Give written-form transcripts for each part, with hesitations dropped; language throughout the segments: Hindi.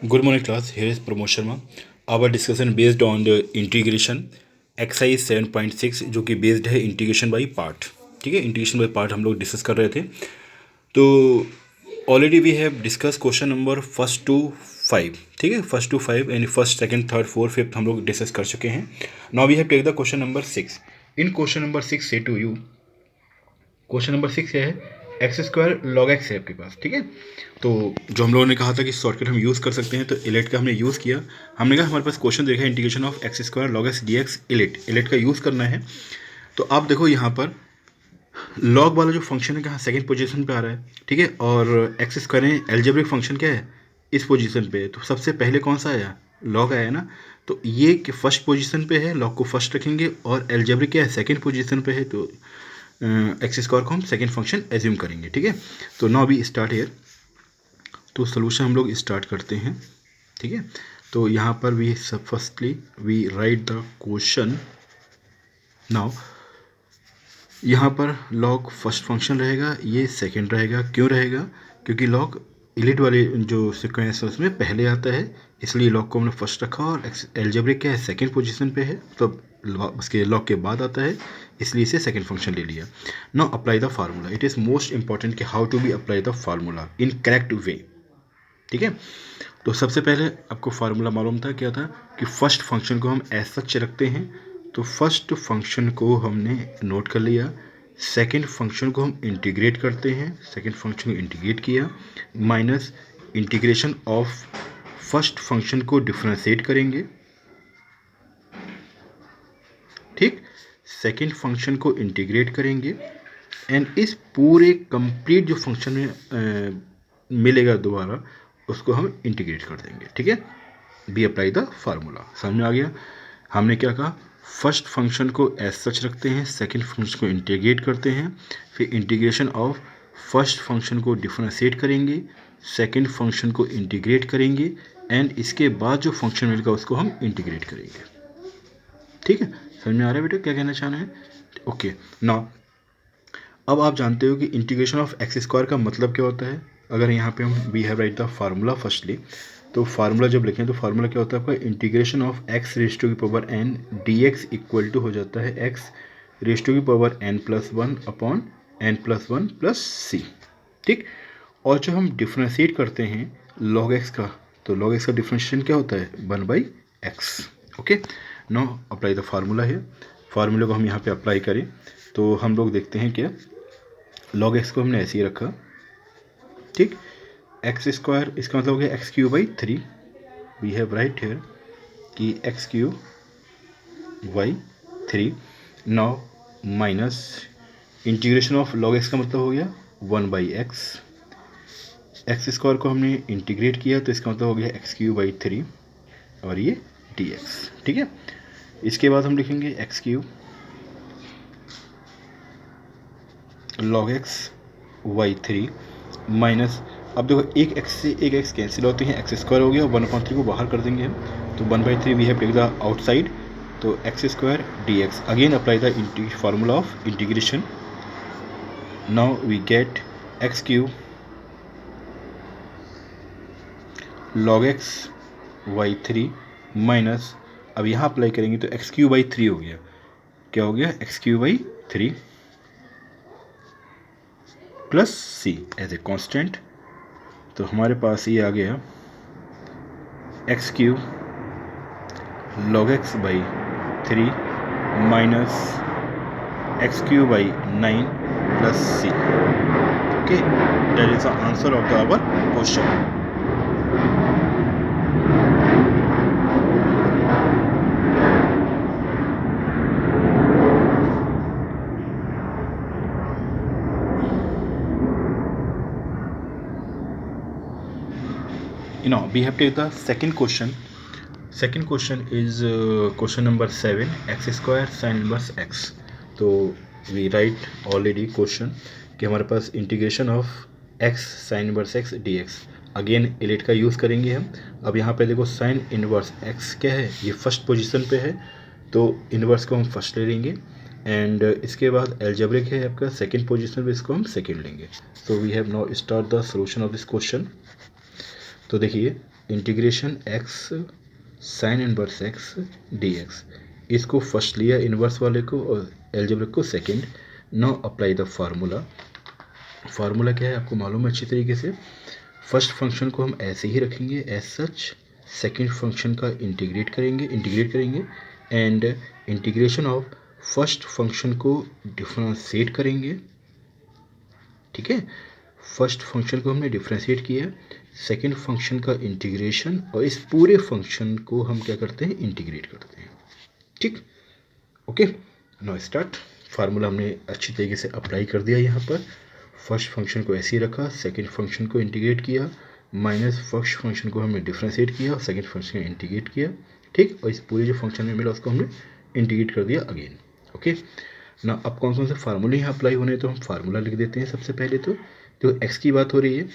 Good morning class, here is Pramod Sharma. Our discussion based on the integration exercise 7.6 जो कि बेस्ड है इंटीग्रेशन बाई पार्ट. ठीक है, इंटीग्रेशन बाई पार्ट हम लोग डिस्कस कर रहे थे. तो already we have discuss question number first to 5. ठीक है, फर्स्ट टू 5 यानी first second third fourth fifth हम लोग डिस्कस कर चुके हैं. Now we have take the question number 6. In question number 6 से टू यू क्वेश्चन नंबर 6 क्या है, एक्स स्क्वायर लॉग एक्स है आपके पास. ठीक है, तो जो हम लोगों ने कहा था कि शॉर्टकट हम यूज़ कर सकते हैं, तो इलेट का हमने यूज़ किया. हमने कहा हमारे पास क्वेश्चन देखा integration of x square log x d x. ILATE का यूज़ करना है. तो आप देखो यहाँ पर लॉग वाला जो फंक्शन है कहाँ सेकेंड पोजीशन पे आ रहा है. ठीक है, और एक्स स्क्वायर एल्जेब्रिक फंक्शन क्या है इस पोजीशन पे है. तो सबसे पहले कौन सा आया, लॉग आया ना. तो ये फर्स्ट पोजीशन पे है, लॉग को फर्स्ट रखेंगे, और एल्जेब्रिक क्या है सेकेंड पोजीशन पे है. तो एक्स स्क्वायर को हम सेकेंड फंक्शन एज्यूम करेंगे. ठीक है, तो नाउ वी स्टार्ट हियर. तो सोल्यूशन हम लोग स्टार्ट करते हैं. ठीक है, तो यहाँ पर वी सब firstly we write the question. Now यहाँ पर लॉग फर्स्ट फंक्शन रहेगा, ये सेकंड रहेगा. क्यों रहेगा, क्योंकि लॉग इलिट वाले जो सिक्वेंस है उसमें पहले आता है, इसलिए लॉग को हमने फर्स्ट रखा. और एल्जेब्रिक क्या है सेकंड पोजीशन पे है, तो उसके लॉग के बाद आता है, इसलिए इसे सेकंड फंक्शन ले लिया. Now apply the formula. It is most important कि how to be apply the formula in correct way. ठीक है, तो सबसे पहले आपको फार्मूला मालूम था, क्या था कि फर्स्ट फंक्शन को हम एज सच रखते हैं. तो फर्स्ट फंक्शन को हमने नोट कर लिया. सेकंड फंक्शन को हम इंटीग्रेट करते हैं, सेकंड फंक्शन को इंटीग्रेट किया, minus integration of first function को डिफरेंशिएट करेंगे. ठीक, सेकंड फंक्शन को इंटीग्रेट करेंगे, एंड इस पूरे कंप्लीट जो फंक्शन में मिलेगा दोबारा उसको हम इंटीग्रेट कर देंगे. ठीक है, बी अप्लाई द फार्मूला. समझ में आ गया. हमने क्या कहा, फर्स्ट फंक्शन को एज सच रखते हैं, सेकंड फंक्शन को इंटीग्रेट करते हैं, फिर इंटीग्रेशन ऑफ फर्स्ट फंक्शन को डिफरेंशिएट करेंगे, सेकंड फंक्शन को इंटीग्रेट करेंगे, एंड इसके बाद जो फंक्शन मिलेगा उसको हम इंटीग्रेट करेंगे. ठीक है, समझ में आ रहा है बेटा क्या कहना चाहना है. ओके, नाउ अब आप जानते हो कि इंटीग्रेशन ऑफ एक्स स्क्वायर का मतलब क्या होता है. अगर यहाँ पे हम we have write the formula firstly, तो फार्मूला जब लिखें तो फार्मूला क्या होता है आपका, integration of x raise to की power n d x equal to हो जाता है एक्स रेज टू की power n plus one upon n plus one plus सी. ठीक, और जब हम डिफ्रेंशिएट करते हैं लॉग एक्स का, तो लॉग एक्स का डिफ्रेंशिएशन क्या होता है, one by x. Okay, now apply the formula है. फार्मूले को हम यहाँ पे अप्लाई करें तो हम लोग देखते हैं क्या, लॉग एक्स को हमने ऐसे ही रखा. ठीक, एक्स स्क्वायर इसका मतलब हो गया x cube by three. We have write here कि x cube by three. Now minus integration of log x का मतलब हो गया one by x. X square को हमने इंटीग्रेट किया तो इसका मतलब हो गया एक्स क्यू बाई थ्री, और ये डी एक्स. ठीक है, इसके बाद हम लिखेंगे x cube log x by three minus, अब देखो एक एक्स से एक एक्स कैंसिल होते हैं, एक्स स्क्वायर हो गया, वन अपॉइंट थ्री को बाहर कर देंगे हम, तो one by three we have take the outside, तो x square d x. Again apply the formula of integration. Now we get x cube log x by three minus, अब यहाँ अप्लाई करेंगे तो एक्स क्यू बाई थ्री हो गया, क्या हो गया x cube by three plus c as a constant. तो हमारे पास ये आ गया x cube log x by three minus x cube by nine plus c. Okay, that is the answer of the our question. Now we have to take the second question. Second question is question number 7, x square sin inverse x. तो we write already question कि हमारे पास integration of x sin inverse x dx. Again ILATE का यूज़ करेंगे हम. अब यहाँ पे देखो साइन इनवर्स x क्या है, ये फर्स्ट पोजीशन पे है, तो इनवर्स को हम फर्स्ट ले लेंगे, एंड इसके बाद एल्जेब्रिक है आपका सेकेंड पोजीशन पे, इसको हम सेकेंड लेंगे. So we have now start the solution of this question. तो देखिए integration x sine inverse x d x, इसको फर्स्ट लिया इनवर्स वाले को और एल्जेब्रिक को second. Now apply the formula. Formula क्या है आपको मालूम है अच्छी तरीके से। फर्स्ट फंक्शन को हम ऐसे ही रखेंगे एज सच, सेकंड फंक्शन का इंटीग्रेट करेंगे and integration of first function को डिफरेंशिएट करेंगे। ठीक है, फर्स्ट फंक्शन को हमने डिफरेंशिएट किया, सेकंड फंक्शन का इंटीग्रेशन, और इस पूरे फंक्शन को हम क्या करते हैं, इंटीग्रेट करते हैं। ठीक, ओके, नाउ स्टार्ट। फार्मूला हमने अच्छी तरीके से अप्लाई कर दिया यहाँ पर। फर्स्ट फंक्शन को ऐसे ही रखा, सेकंड फंक्शन को इंटीग्रेट किया, माइनस फर्स्ट फंक्शन को हमने डिफरेंशिएट किया और सेकंड फंक्शन इंटीग्रेट किया। ठीक, और इस पूरे जो फंक्शन में मिला उसको हमने इंटीग्रेट कर दिया अगेन। ओके, ना अब कौन कौन से फार्मूले यहाँ अप्लाई होने, तो हम फार्मूला लिख देते हैं सबसे पहले। तो एक्स की बात हो रही है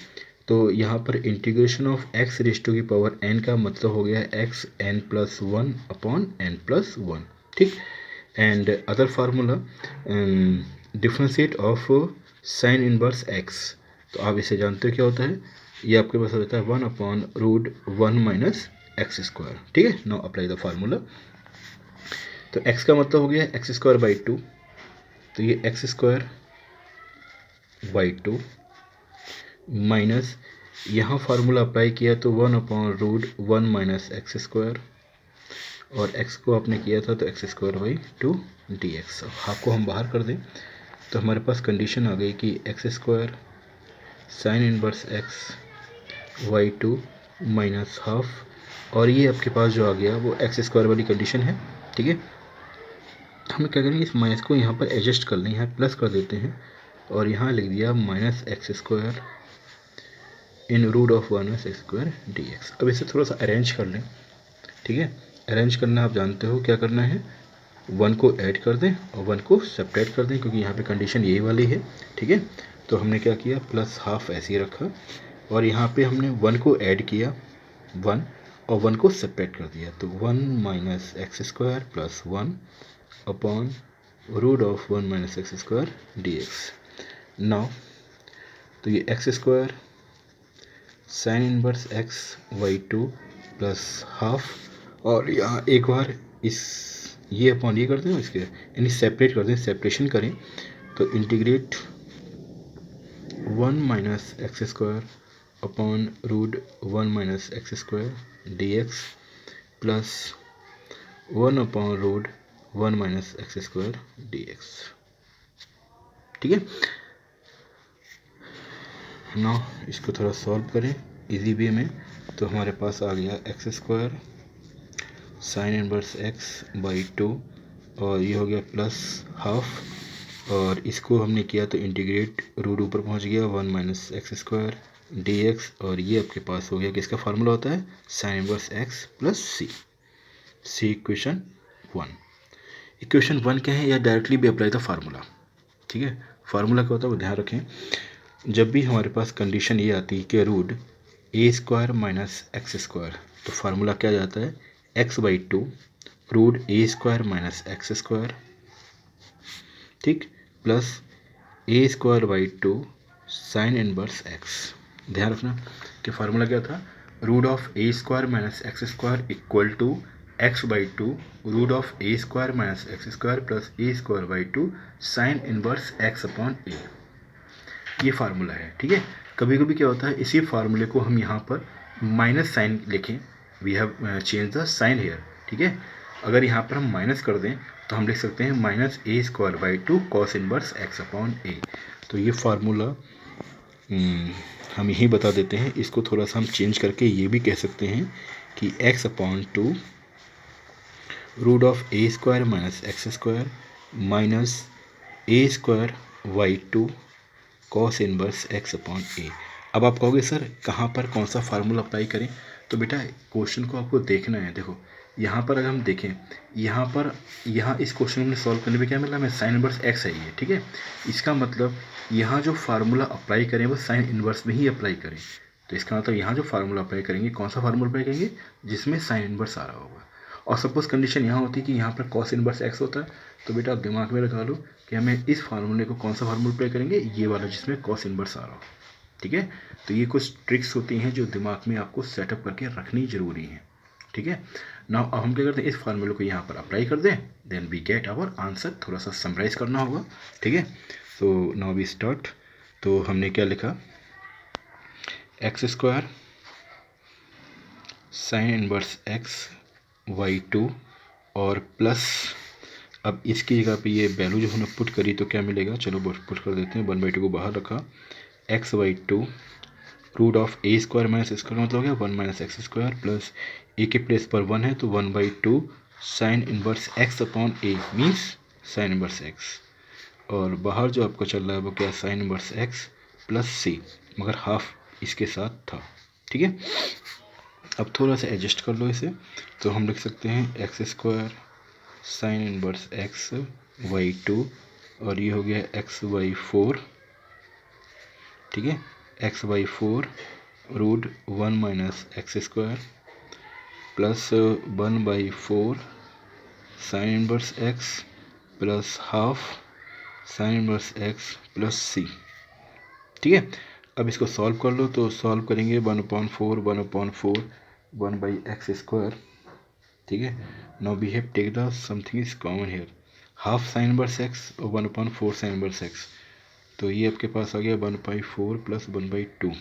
तो यहाँ पर integration of x raise to की पावर एन का मतलब हो गया x n plus one upon n plus one. ठीक, and other formula differentiate of sine inverse x, तो आप इसे जानते हो क्या होता है, ये आपके पास होता है 1 upon root 1 minus x square. ठीक है, नाउ अप्लाई द फार्मूला। तो x का मतलब हो गया एक्स स्क्वायर बाई टू, तो ये x square by two minus यहाँ फार्मूला अप्लाई किया तो 1 upon root 1 minus x square, और x को आपने किया था तो x square by two d x. Half को हम बाहर कर दें तो हमारे पास कंडीशन आ गई कि x square sine inverse x by two minus half, और ये आपके पास जो आ गया वो एक्स स्क्वायर वाली कंडीशन है। ठीक है, हम क्या करेंगे, इस माइनस को यहाँ पर एडजस्ट कर लें, यहाँ प्लस कर देते हैं और यहाँ लिख दिया minus x square in root of 1 minus x square d x. अब इसे थोड़ा सा अरेंज कर लें। ठीक है, अरेंज करना आप जानते हो क्या करना है, 1 को ऐड कर दें और 1 को सेपरेट कर दें, क्योंकि यहाँ पे कंडीशन यही वाली है। ठीक है, तो हमने क्या किया, प्लस हाफ ऐसे ही रखा और यहाँ पे हमने 1 को ऐड किया 1 और 1 को सेपरेट कर दिया, तो 1 minus x square plus 1 upon root of 1 minus x square d x. Now तो ये x square sine inverse x by two plus half, और यहाँ एक बार इस ये अपॉन ये कर दें इसके यानी सेपरेट कर दें, सेपरेशन करें तो integrate 1 minus x square upon root 1 minus x square d x plus 1 upon root 1 minus x square d x. ठीक है, नाउ इसको थोड़ा सॉल्व करें इजी वे में, तो हमारे पास आ गया x square sine inverse x by to और ये हो गया प्लस हाफ, और इसको हमने किया तो इंटीग्रेट रूट ऊपर पहुंच गया 1 minus x square d x, और ये आपके पास हो गया कि इसका फार्मूला होता है साइन इनवर्स एक्स प्लस सी इक्वेशन 1। इक्वेशन 1 क्या है, या डायरेक्टली भी अप्लाई द फार्मूला। ठीक है, फार्मूला क्या होता है वो ध्यान रखें, जब भी हमारे पास कंडीशन ये आती है कि root a square minus x square, तो फार्मूला क्या जाता है x by two root a square minus x square, ठीक, plus a square by two sine inverse x. ध्यान रखना कि फार्मूला क्या था, root of a square minus x square equal to x by two root of a square minus x square plus a square by two sine inverse x upon a, ये फार्मूला है। ठीक है, कभी कभी क्या होता है इसी फार्मूले को हम यहाँ पर माइनस साइन लिखें, we have change the sign here. ठीक है, अगर यहाँ पर हम माइनस कर दें तो हम लिख सकते हैं minus a square by two cos inverse x upon a. तो ये फार्मूला हम यही बता देते हैं, इसको थोड़ा सा हम चेंज करके ये भी कह सकते हैं कि x upon two root of a square minus x square minus a square by two cos inverse x upon a. अब आप कहोगे सर कहाँ पर कौन सा फार्मूला अप्लाई करें, तो बेटा क्वेश्चन को आपको देखना है। देखो यहाँ पर अगर हम देखें, यहाँ इस क्वेश्चन में सॉल्व करने पे क्या मिला हमें, साइन इनवर्स एक्स है ये। ठीक है, इसका मतलब यहाँ जो फार्मूला अप्लाई करें वो साइन इनवर्स में ही अप्लाई करें, तो इसका मतलब यहाँ जो फार्मूला अप्लाई करेंगे, कौन सा फार्मूला अप्लाई करेंगे, जिसमें साइन इनवर्स आ रहा होगा। और सपोज कंडीशन यहाँ होती है कि यहाँ पर कॉस इनवर्स एक्स होता है, तो बेटा आप दिमाग में लगा लो कि हमें इस फार्मूले को कौन सा फार्मूला अप्लाई करेंगे, ये वाला जिसमें कॉस इनवर्स आ रहा हो। ठीक है। तो ये कुछ ट्रिक्स होती हैं जो दिमाग में आपको सेटअप करके रखनी ज़रूरी है, ठीक है। नाउ अब हम क्या करते हैं, इस फार्मूले को यहाँ पर अप्लाई कर दें, then we get our answer. थोड़ा सा समराइज करना होगा, ठीक है। So now we start. तो हमने क्या लिखा, x square sine inverse x by two और प्लस, अब इसकी जगह पे ये वैल्यू जो हमने पुट करी तो क्या मिलेगा, चलो पुट कर देते हैं। 1/2 को बाहर रखा, x by two root of a square minus square मतलब हो गया 1 minus x square plus a के प्लेस पर 1 है तो 1/2 sine inverse x upon a means sine inverse x, और बाहर जो आपका चल रहा है वो क्या, sine inverse x plus c, मगर हाफ इसके साथ था, ठीक है। अब थोड़ा सा एडजस्ट कर लो इसे, तो हम लिख सकते हैं x square sine inverse x by two और ये हो गया एक्स वाई फोर, ठीक है, x by four root 1 minus x square plus 1/4 sine inverse x plus half sine inverse x plus सी, ठीक है। अब इसको सॉल्व कर लो, तो सॉल्व करेंगे 1/4 1/x स्क्वायर, ठीक है। Now we have take the something is common here, half sine inverse x और 1/4 साइन इनवर्स एक्स, तो ये आपके पास आ गया 1/4 प्लस 1/2।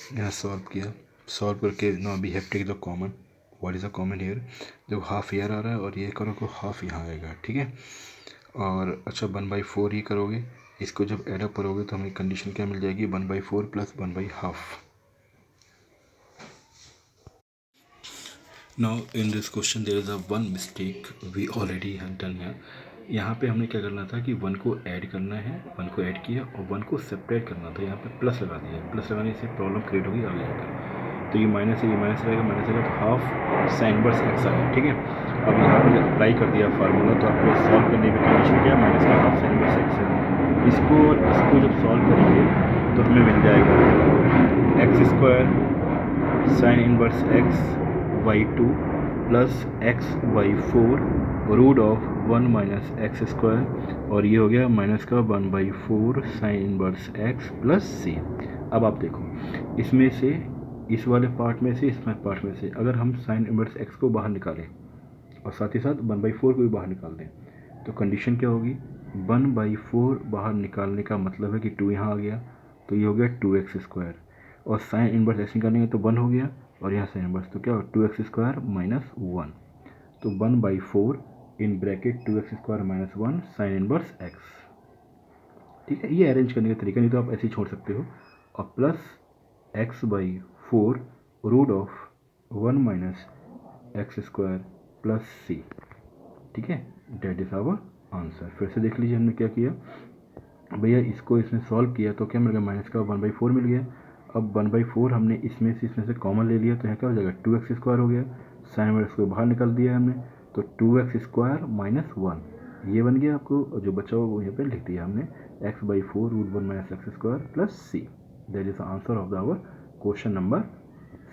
यहाँ सॉल्व किया, सॉल्व करके now we have take the common, what is the common here, जब हाफ ईयर आ रहा है और ये करो तो हाफ यहाँ आएगा, ठीक है। और अच्छा 1/4 ही करोगे, इसको जब एडअप करोगे तो हमें कंडीशन क्या मिल जाएगी, 1/4 plus 1/2। Now in this question there is a one mistake we already have done है। यहाँ पे हमने क्या करना था कि 1 को ऐड करना है, 1 को ऐड किया और 1 को सेपरेट करना था, यहाँ पे प्लस लगा दिया, प्लस लगाने से प्रॉब्लम क्रिएट होगी आगे जाकर। तो ये माइनस है, ये माइनस रहेगा, माइनस रहेगा तो हाफ साइन इनवर्स एक्स आ गया, ठीक है। अब यहाँ पर अप्लाई कर दिया फार्मूला, तो आपको सॉल्व करने की कंडीशन क्या है, माइनस का हाफ साइन इनवर्स एक्स है। इसको और इसको जब सॉल्व करेंगे तो हमें मिल जाएगा x square sine inverse x by two plus x by four root of 1 minus x square और ये हो गया माइनस का 1/4 sine inverse x plus c. अब आप देखो इसमें से, इस वाले पार्ट में से, इस पार्ट में से अगर हम साइन इनवर्स एक्स को बाहर निकालें और साथ ही साथ 1/4 को भी बाहर निकाल दें तो कंडीशन क्या होगी, 1/4 बाहर निकालने का मतलब है कि 2 यहाँ आ गया तो ये हो गया 2x स्क्वायर, और साइन इनवर्स एक्स निकालेंगे तो 1 हो गया और यहाँ साइन इनवर्स तो क्या हो 2x स्क्वायर माइनस 1, तो 1/4 in bracket 2x square minus 1 sign inverse x, ठीक है। ये अरेंज करने का तरीका, नहीं तो आप ऐसे ही छोड़ सकते हो, और plus x/4 root of 1 minus x square plus सी, ठीक है। That is our answer. फिर से देख लीजिए हमने क्या किया भैया, इसको इसमें सॉल्व किया तो क्या मिल गया, माइनस का 1/4 मिल गया। अब 1/4 हमने इसमें से कॉमन ले लिया तो यहाँ क्या हो जाएगा 2x स्क्वायर हो गया, साइन इनवर्स को बाहर निकाल दिया हमने तो 2x स्क्वायर माइनस 1 ये बन गया आपको, और जो बचा हुआ वो यहाँ पे लिख दिया हमने x/4 root 1 minus x square plus c. That is the answer of our question number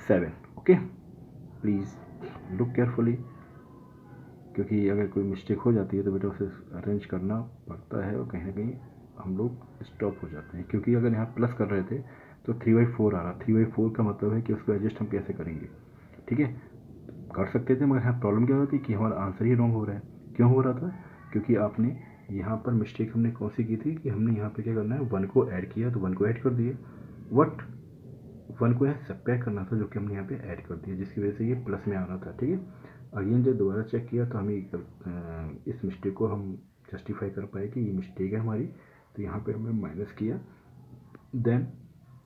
7। Okay, please look carefully, क्योंकि अगर कोई मिस्टेक हो जाती है तो बेटा उसे अरेंज करना पड़ता है और कहीं ना कहीं हम लोग स्टॉप हो जाते हैं, क्योंकि अगर यहाँ प्लस कर रहे थे तो 3/4 आ रहा, 3/4 का मतलब है कि उसको एडजस्ट हम कैसे करेंगे, ठीक है। कर सकते थे मगर यहाँ प्रॉब्लम क्या होती कि हमारा आंसर ही रॉन्ग हो रहा है। क्यों हो रहा था, क्योंकि आपने यहाँ पर मिस्टेक हमने कौन सी की थी कि हमने यहाँ पे क्या करना है 1 को ऐड किया तो 1 को ऐड कर दिए, वट 1 को यहाँ सेपरेट करना था जो कि हमने यहाँ पे ऐड कर दिया, जिसकी वजह से ये प्लस में आ रहा था, ठीक है। अगेन जब दोबारा चेक किया तो हमें इस मिस्टेक को हम जस्टिफाई कर पाए कि ये मिस्टेक है हमारी, तो यहाँ पे हमने माइनस किया, देन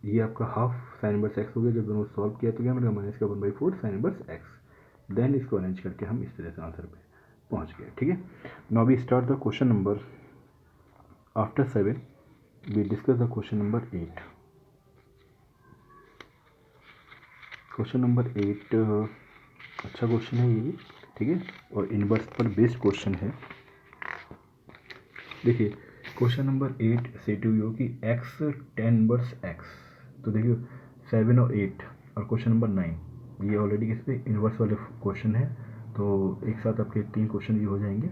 ये आपका हाफ साइन इनवर्स एक्स हो गया। जब दोनों सॉल्व किया तो क्या मिलेगा, माइनस का 1/4 साइन इनवर्स एक्स। देन इसको अरेंज करके हम इस तरह से आंसर पे पहुंच गए। ठीक है, now we start the question number after 7 we discuss the question number 8। Question number 8 अच्छा क्वेश्चन है ये, ठीक है, और इनवर्स पर बेस्ड क्वेश्चन है। देखिए क्वेश्चन नंबर 8 से टू यू कि एक्स टेन इनवर्स एक्स, तो देखिए 7 और 8 और क्वेश्चन नंबर 9 ये ऑलरेडी किस पे इनवर्स वाले क्वेश्चन है। तो एक साथ आपके 3 क्वेश्चन ये हो जाएंगे।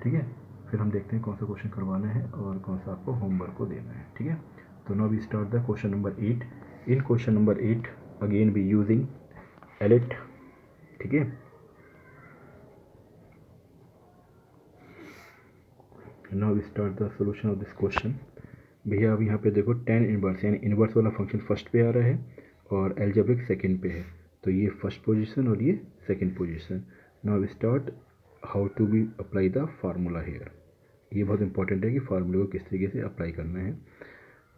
ठीक है, फिर हम देखते हैं कौन सा क्वेश्चन करवाना है और कौन सा आपको होमवर्क को देना है। ठीक है, तो now we start the question number 8। In question number 8 again we using ILATE. ठीक है, now we start the solution of this question. भैया अब यहाँ पे देखो टेन इनवर्स यानी इनवर्स वाला फंक्शन फर्स्ट पे आ रहा है और एल्जेब्रिक सेकंड पे है, तो ये फर्स्ट पोजीशन और ये second position. Now we start how to be apply the formula here. ये बहुत इंपॉर्टेंट है कि फार्मूले को किस तरीके से अप्लाई करना है।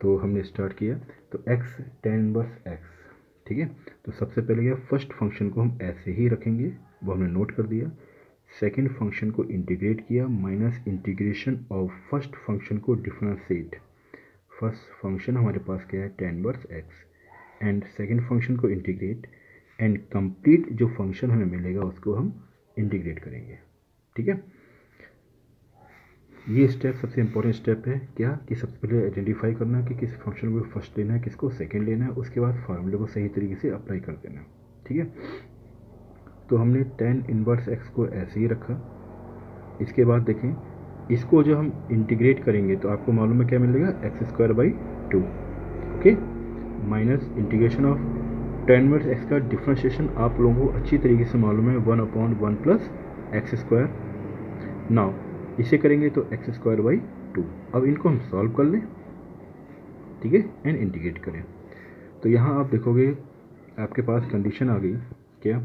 तो हमने स्टार्ट किया, तो एक्स टेन इनवर्स एक्स, ठीक है, तो सबसे पहले क्या फर्स्ट फंक्शन को हम ऐसे ही रखेंगे, वो हमने नोट कर दिया। सेकेंड फंक्शन को इंटीग्रेट किया, minus integration of first function को डिफरेंशिएट। फर्स्ट फंक्शन हमारे पास क्या है tan inverse x, and second function को इंटीग्रेट, एंड कंप्लीट जो फंक्शन हमें मिलेगा उसको हम इंटीग्रेट करेंगे। ठीक है, ये स्टेप सबसे इंपॉर्टेंट स्टेप है क्या कि सबसे पहले आइडेंटिफाई करना कि किस फंक्शन को फर्स्ट लेना है, किसको सेकंड लेना है, उसके बाद फार्मूले को सही तरीके से अप्लाई कर देना। ठीक है, तो हमने टेन इनवर्स एक्स को ऐसे ही रखा। इसके बाद देखें इसको जो हम इंटीग्रेट करेंगे तो आपको मालूम है क्या मिलेगा, x² 2। Okay, minus integration of tan inverse x का डिफ्रेंशिएशन आप लोगों को अच्छी तरीके से मालूम है 1/1 + x²। नाउ इसे करेंगे तो x² 2। अब इनको हम सॉल्व कर लें, ठीक है, एंड इंटीग्रेट करें। तो यहाँ आप देखोगे आपके पास कंडीशन आ गई क्या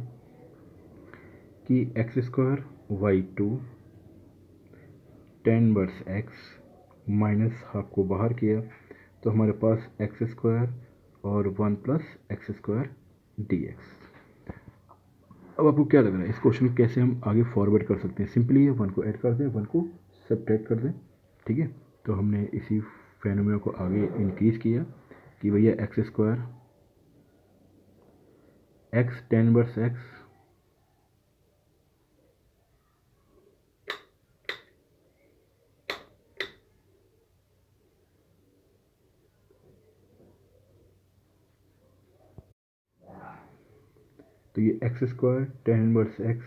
कि x² 2 tan inverse x minus half को बाहर किया तो हमारे पास x² और 1 + x² dx। अब आपको क्या लग रहा है इस क्वेश्चन को कैसे हम आगे फॉरवर्ड कर सकते हैं? सिंपली ये 1 को ऐड कर दें, 1 को सब्ट्रैक्ट कर दें। ठीक है, तो हमने इसी फेनोमेना को आगे इंक्रीज किया कि भैया x² x tan inverse x तो ये x² tan inverse x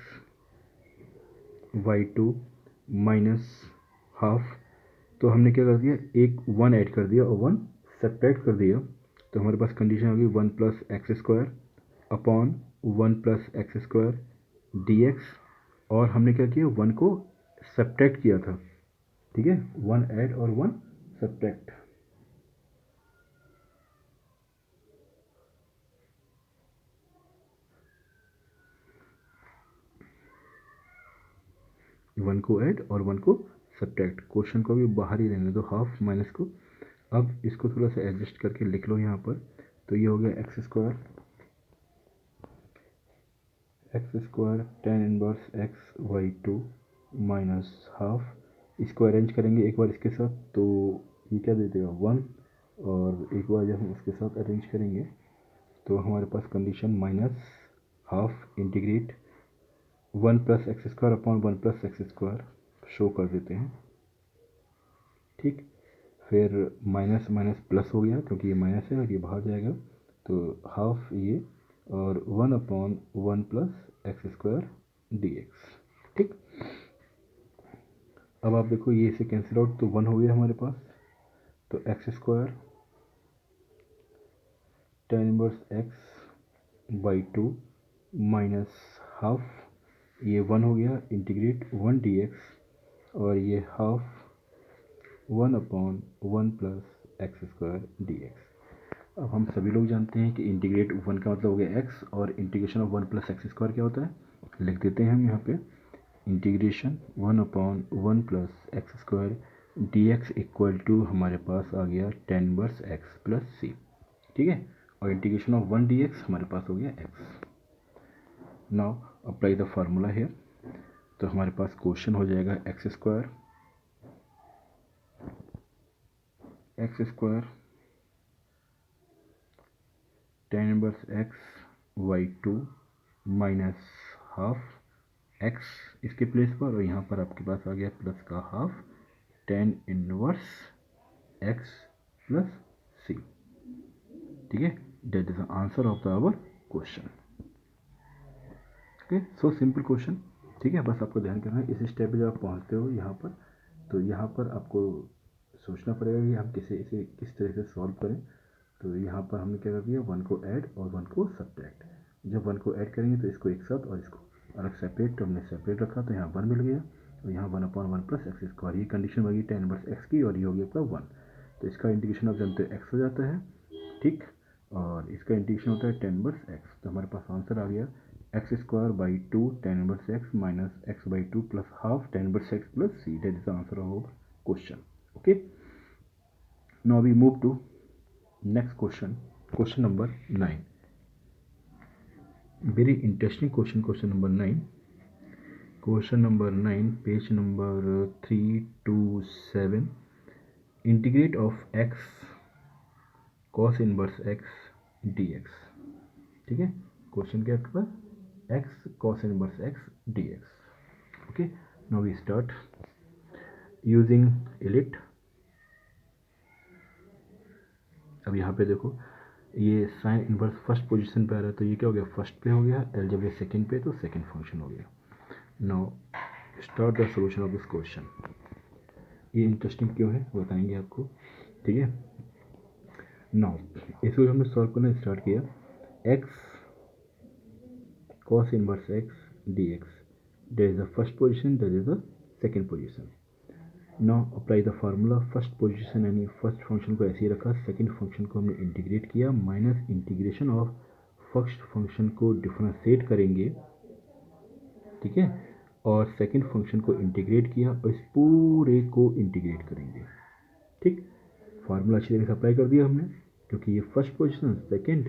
y2 minus half, तो हमने क्या कर दिया एक 1 ऐड कर दिया और 1 सब्ट्रैक्ट कर दिया, तो हमारे पास कंडीशन आ गई 1 + x² अपॉन 1 + x² dx, और हमने क्या किया 1 को सब्ट्रैक्ट किया था। ठीक है, 1 ऐड और 1 सब्ट्रैक्ट। वन को ऐड और 1 को सब्ट्रैक्ट। क्वेश्चन को भी बाहर ही रहने दो, हाफ माइनस को। अब इसको थोड़ा सा एडजस्ट करके लिख लो यहाँ पर, तो ये हो गया x² tan inverse x y2 minus half. इसको अरेंज करेंगे एक बार इसके साथ तो ये क्या दे देगा 1, और एक बार जब हम इसके साथ अरेंज करेंगे तो हमारे पास condition minus half integrate 1 + x² upon 1 + x² show कर देते हैं। ठीक, फिर माइनस माइनस प्लस हो गया क्योंकि ये माइनस है और ये बाहर जाएगा, तो हाफ ये और 1/1 + x² dx। ठीक, अब आप देखो ये इसे कैंसिल आउट तो 1 हो गया हमारे पास, तो x² tan inverse x y2 minus half, ये 1 हो गया इंटीग्रेट 1 dx, और ये हाफ 1/1 + x² dx। अब हम सभी लोग जानते हैं कि इंटीग्रेट 1 का मतलब हो गया x, और इंटीग्रेशन ऑफ 1 + x² क्या होता है, लिख देते हैं हम यहाँ पे integration 1/1 + x² dx equal to हमारे पास आ गया टेन इनवर्स x + c। ठीक है, और इंटीग्रेशन ऑफ 1 dx हमारे पास हो गया x। Now apply the formula here, तो हमारे पास क्वेश्चन हो जाएगा x square tan inverse x/2 minus half x इसके प्लेस पर, और यहाँ पर आपके पास आ गया प्लस का half tan inverse x plus सी। ठीक है, that is the answer of the our question. Okay, so simple question. ठीक है, बस आपको ध्यान करना है इस स्टेप पे जब आप पहुँचते हो यहाँ पर, तो यहाँ पर आपको सोचना पड़ेगा कि हम इसे किस तरह से सॉल्व करें। तो यहाँ पर हमने क्या कर दिया, 1 को ऐड और 1 को सब्ट्रैक्ट। जब 1 को ऐड करेंगे तो इसको एक साथ और इसको अलग सेपरेट, तो हमने सेपरेट रखा तो यहाँ 1 मिल गया, और यहाँ 1/1 प्लस एक्स स्क्वायर, ये कंडीशन बन गई tan इनवर्स x की, और ये हो गया आपका 1। तो इसका इंटीग्रेशन आप जानते हो x हो जाता है, ठीक, और इसका इंटीग्रेशन होता है tan इनवर्स x। तो हमारे पास आंसर आ गया x²/2 tan inverse x minus x/2 plus half tan inverse x plus c। That is the answer of question. Okay, now we move to next question number 9। Very interesting question number 9। Question number 9, page number 327। Integrate of x cos inverse x dx। ठीक है, क्वेश्चन क्या है आपके पास, x cos inverse x dx। Okay, now we start using ILATE. अब यहाँ पे देखो, ये साइन इनवर्स फर्स्ट पोजीशन पे आ रहा है, तो ये क्या हो गया, फर्स्ट पे हो गया, एल जब ये सेकेंड पे तो सेकेंड फंक्शन हो गया। Now start the solution of this question. ये इंटरेस्टिंग क्यों है बताएंगे आपको। ठीक है, नाउ इसको हमने सॉल्व करना स्टार्ट किया, x cos inverse x dx, that is the first position, that is the second position. Now apply the formula, first position यानी फर्स्ट फंक्शन को ऐसे ही रखा, सेकंड फंक्शन को हमने इंटीग्रेट किया, minus integration of first function को डिफरेंशिएट करेंगे, ठीक है, और सेकंड फंक्शन को इंटीग्रेट किया और इस पूरे को इंटीग्रेट करेंगे। ठीक, फार्मूला अच्छी तरह से अप्लाई कर दिया हमने, क्योंकि ये फर्स्ट पोजीशन सेकंड,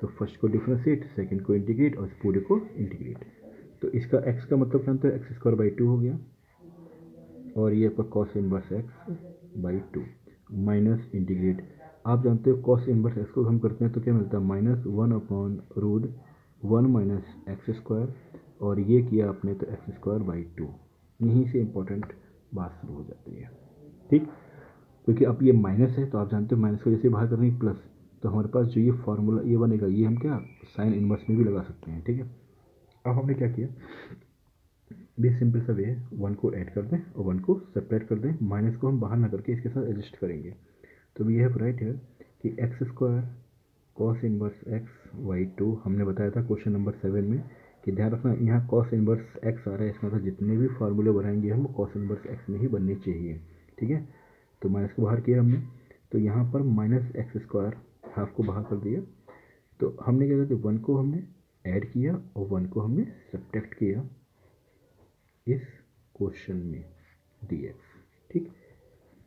तो फर्स्ट को डिफरेंशिएट, सेकंड को इंटीग्रेट और इस पूरे को इंटीग्रेट। तो इसका x का मतलब क्या होता है, x²/2 हो गया, और ये पर cos inverse x/2 minus integrate. आप जानते हो cos इनवर्स x को हम करते हैं तो क्या मिलता है, -1/√1 माइनस एक्स स्क्वायर, और ये किया आपने तो x²/2। यहीं से इम्पोर्टेंट बात शुरू हो जाती है। ठीक, क्योंकि अब ये माइनस है, तो आप जानते हो माइनस को जैसे बाहर करने प्लस, तो हमारे पास जो ये फार्मूला ये बनेगा, ये हम क्या साइन इनवर्स में भी लगा सकते हैं। ठीक है, अब हमने क्या किया, भी सिंपल सा वे है, 1 को ऐड कर दें और 1 को सेपरेट कर दें, माइनस को हम बाहर ना करके इसके साथ एडजस्ट करेंगे। तो वी हैव राइट है कि x² cos इनवर्स x/2, हमने बताया था क्वेश्चन नंबर 7 में कि ध्यान रखना यहाँ cos इनवर्स x आ रहा है, इसका मतलब जितने भी फार्मूले बनाएंगे हम cos इनवर्स x में ही बनने चाहिए। ठीक है, तो माइनस को बाहर किया हमने, तो यहाँ पर -x² हाफ को बाहर कर दिया, तो हमने क्या किया, 1 को हमने ऐड किया और 1 को हमने सब्ट्रैक्ट किया इस क्वेश्चन में dx। ठीक,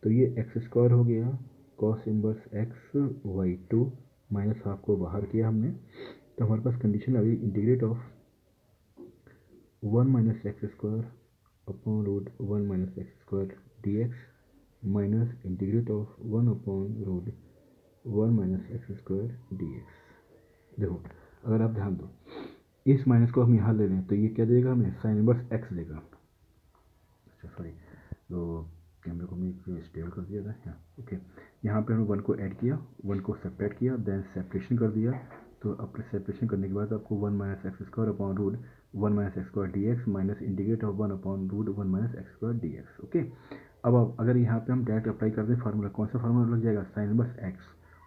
तो ये x² हो गया cos inverse x/2 minus half को बाहर किया हमने, तो हमारे पास कंडीशन आ गई integrate of 1 minus x² upon root 1 minus x² dx minus integrate of 1 upon root 1 minus x² dx। देखो, अगर आप ध्यान दो, इस माइनस को हम यहाँ ले लें तो ये क्या देगा हमें, साइन इनवर्स x देगा। अच्छा सॉरी, तो कैमरे को हमने स्टेबल कर दिया था यहाँ। ओके, यहाँ पे हमने 1 को ऐड किया, 1 को सेपरेट किया, देन सेपरेशन कर दिया। तो अब सेपरेशन करने के बाद आपको 1 minus x² upon root 1 minus x² dx minus integrate of 1 upon root 1 minus x² dx। Okay, अब अगर यहाँ पे हम डायरेक्ट अप्लाई कर दें फार्मूला, कौन सा फार्मूला लग जाएगा, साइन इनवर्स x,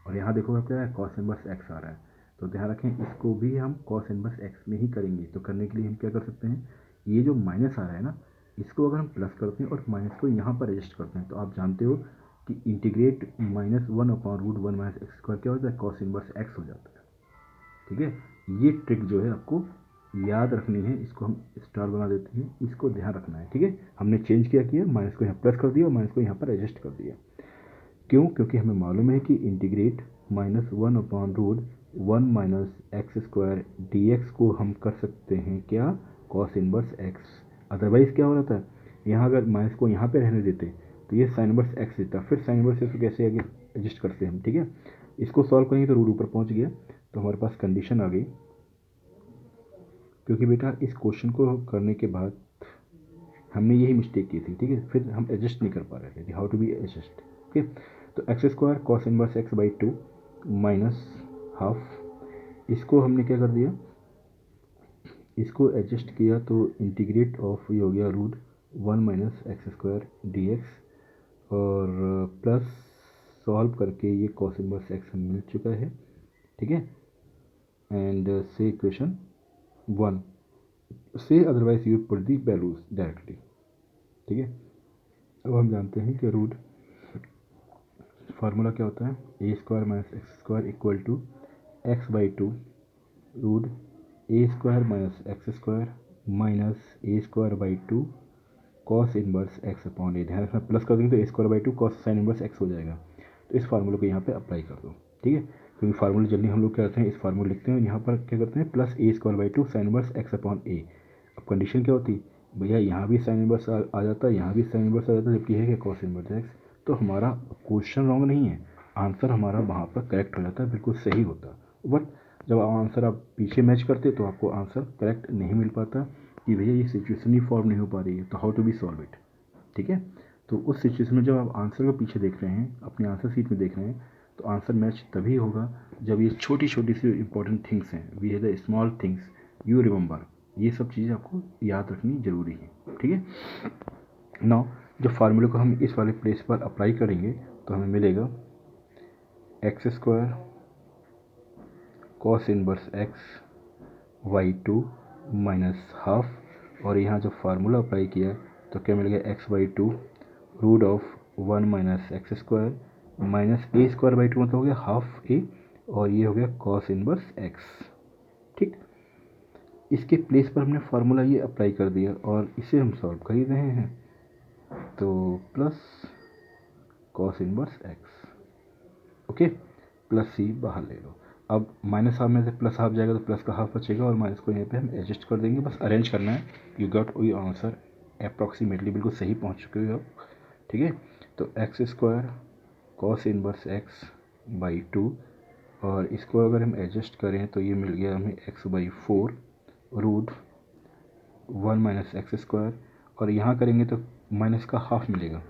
और यहाँ देखो आप क्या है, cos इनवर्स x आ रहा है, तो ध्यान रखें इसको भी हम cos इनवर्स x में ही करेंगे। तो करने के लिए हम क्या कर सकते हैं, ये जो माइनस आ रहा है ना, इसको अगर हम प्लस करते हैं और माइनस को यहाँ पर एडजस्ट करते हैं, तो आप जानते हो कि integrate -1 upon root 1 minus x² क्या होता है, cos इनवर्स x हो जाता है। ठीक है, ये ट्रिक जो है आपको याद रखनी है, इसको हम स्टार बना देते हैं, इसको ध्यान रखना है। ठीक है, हमने चेंज किया माइनस को यहाँ प्लस कर दिया और माइनस को यहाँ पर एडजस्ट कर दिया। क्यों, क्योंकि हमें मालूम है कि इंटीग्रेट -1/√1 - dx को हम कर सकते हैं क्या, कॉस इनवर्स एक्स। अदरवाइज़ क्या हो रहा था, यहाँ अगर माइनस को यहाँ पे रहने देते तो ये साइन इनवर्स एक्स देता, फिर साइन इनवर्स एक्स को कैसे आगे एडजस्ट करते हैं हम, ठीक है। इसको सॉल्व करेंगे तो रूट ऊपर पहुँच गया, तो हमारे पास कंडीशन आ गई। क्योंकि बेटा इस क्वेश्चन को करने के बाद हमने यही मिस्टेक की थी, ठीक है, फिर हम एडजस्ट नहीं कर पा रहे थे, how to be adjust, okay. तो x² cos inverse x/2 minus half, इसको हमने क्या कर दिया, इसको एडजस्ट किया तो इंटीग्रेट ऑफ ये हो गया √1 - x² dx, और प्लस सॉल्व करके ये कॉस इनवर्स x मिल चुका है, ठीक है। एंड से इक्वेशन 1 से, otherwise you put the values directly, ठीक है। अब हम जानते हैं कि रूट फार्मूला क्या होता है, a² - x² equal to x/2 √a² - x² minus a²/2 cos inverse x upon a. ध्यान रखना प्लस कर देंगे तो a²/2 cos sine inverse x हो जाएगा। तो इस फार्मूले को यहाँ पे अप्लाई कर दो, ठीक है। क्योंकि फार्मूले जल्दी हम लोग क्या करते हैं, इस फार्मूले लिखते हैं, यहाँ पर क्या करते हैं plus a²/2 sine inverse x upon a. अब कंडीशन क्या होती, भैया यहाँ भी साइन इनवर्स आ जाता है, यहाँ भी साइन इनवर्स आ जाता है, जबकि है क्या कॉस इनवर्स x। तो हमारा क्वेश्चन रॉन्ग नहीं है, आंसर हमारा वहाँ पर करेक्ट हो जाता है, बिल्कुल सही होता है। बट जब आंसर आप पीछे मैच करते तो आपको आंसर करेक्ट नहीं मिल पाता कि भैया ये सिचुएशन ही फॉर्म नहीं हो पा रही है, तो how to be solve it, ठीक है। तो उस सिचुएशन में जब आप आंसर को पीछे देख रहे हैं, अपने आंसर शीट में देख रहे हैं, तो आंसर मैच तभी होगा जब ये छोटी छोटी सी इंपॉर्टेंट थिंग्स हैं, वी है the small things you remember, ये सब चीज़ें आपको याद रखनी ज़रूरी है, ठीक है। नाउ जब फार्मूले को हम इस वाले प्लेस पर अप्लाई करेंगे तो हमें मिलेगा x² cos inverse x/2 minus half, और यहाँ जब फार्मूला अप्लाई किया तो क्या मिल गया x/2 √1 - x² माइनस a²/2 मतलब हो गया हाफ a, और ये हो गया कॉस इनवर्स x, ठीक। इसके प्लेस पर हमने फार्मूला ये अप्लाई कर दिया और इसे हम सॉल्व कर ही रहे हैं, तो plus cos inverse x, okay, plus c बाहर ले लो। अब माइनस हाफ में से प्लस हाफ जाएगा तो प्लस का हाफ बचेगा, और माइनस को यहाँ पे हम एडजस्ट कर देंगे, बस अरेंज करना है। You got your answer approximately, बिल्कुल सही पहुँच चुके हो आप, ठीक है। तो x² कॉस इनवर्स x/2, और इसको अगर हम एडजस्ट करें तो ये मिल गया हमें x/4 √1 - x², और यहाँ करेंगे तो माइनस का हाफ मिलेगा,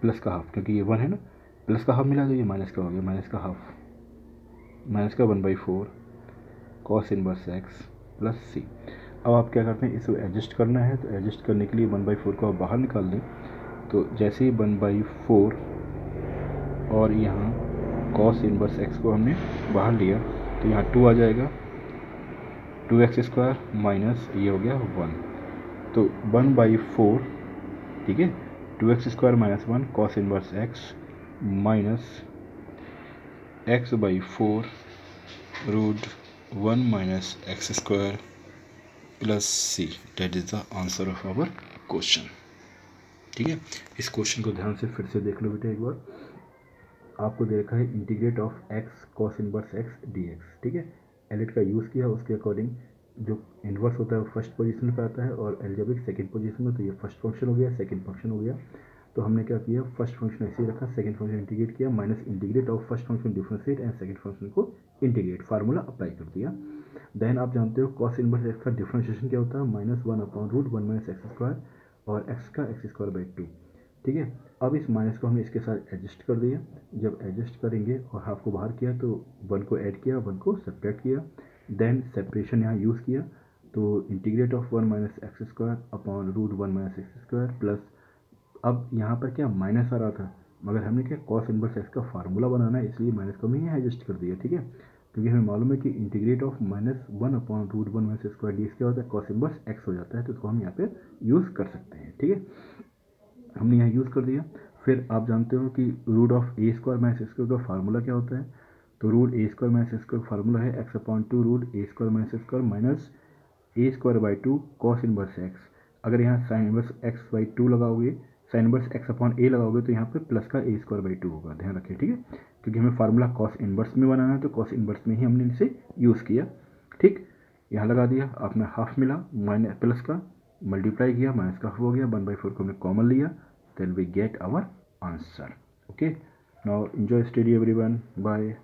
प्लस का हाफ, क्योंकि ये 1 है ना, प्लस का हाफ मिला तो ये माइनस का हो गया, माइनस का हाफ, माइनस का 1/4 cos inverse x plus c। अब आप क्या करते हैं, इसको एडजस्ट करना है, तो एडजस्ट करने के लिए 1/4 को आप बाहर निकाल दें, तो जैसे ही 1/4 और यहाँ कॉस इनवर्स x को हमने बाहर लिया तो यहाँ 2 आ जाएगा, 2x² माइनस ये हो गया 1, तो 1/4, ठीक है, 2x² - 1 cos inverse x minus x/4 √1 - x² plus c, that is the answer of our question, ठीक है। इस क्वेश्चन को ध्यान से फिर से देख लो बेटा एक बार। आपको दे रखा है integrate of x cos inverse x dx, ठीक है। एलिट का यूज़ किया, उसके अकॉर्डिंग जो इन्वर्स होता है वो फर्स्ट पोजीशन पर आता है और एल्जेब्रिक सेकंड पोजीशन में, तो ये फर्स्ट फंक्शन हो गया, सेकंड फंक्शन हो गया। तो हमने क्या किया, फर्स्ट फंक्शन ऐसे ही रखा, सेकंड फंक्शन इंटीग्रेट किया, minus integrate of first function differentiate and second function को इंटीग्रेट, फार्मूला अप्लाई कर दिया। देन आप जानते हो कॉस इनवर्स एक्स का डिफरेंशिएशन क्या होता है, -1/√1 - x² और x का x²/2, ठीक है। अब इस माइनस को हमने इसके साथ एडजस्ट कर दिया, जब एडजस्ट करेंगे और हाफ को बाहर किया तो 1 को ऐड किया, 1 को सब्ट्रैक्ट किया, देन सेपरेशन यहाँ यूज़ किया, तो integrate of 1 - x² upon √1 - x² plus, अब यहाँ पर क्या माइनस आ रहा था, मगर हमने क्या कॉस इनवर्स एक्स का फार्मूला बनाना है, इसलिए माइनस को हमने यहाँ एडजस्ट कर दिया, ठीक है। क्योंकि हमें मालूम है कि इंटीग्रेट ऑफ -1/√1 - x² dx क्या होता है, कॉस इनवर्स एक्स हो जाता है, तो इसको हम यहाँ पे यूज़ कर सकते हैं, ठीक है। हमने यहाँ यूज़ कर दिया। फिर आप जानते हो कि √a² - x² का फार्मूला क्या होता है, तो √a² - x² फार्मूला है x/2 √a² - x² minus a²/2 cos inverse x। अगर यहाँ साइन इनवर्स x/2 लगाओगे, साइन इनवर्स x/a लगाओगे तो यहाँ पे प्लस का a²/2 होगा, ध्यान रखिए, ठीक है। क्योंकि हमें फार्मूला कॉस इन्वर्स में बनाना है तो कॉस इन्वर्स में ही हमने इसे यूज़ किया। ठीक, यहाँ लगा दिया, आपने हाफ मिला, माइनस प्लस का मल्टीप्लाई किया, माइनस का हाफ हो गया, 1/4 को हमने कॉमन लिया, then we get our answer. Okay, now enjoy study everyone, bye.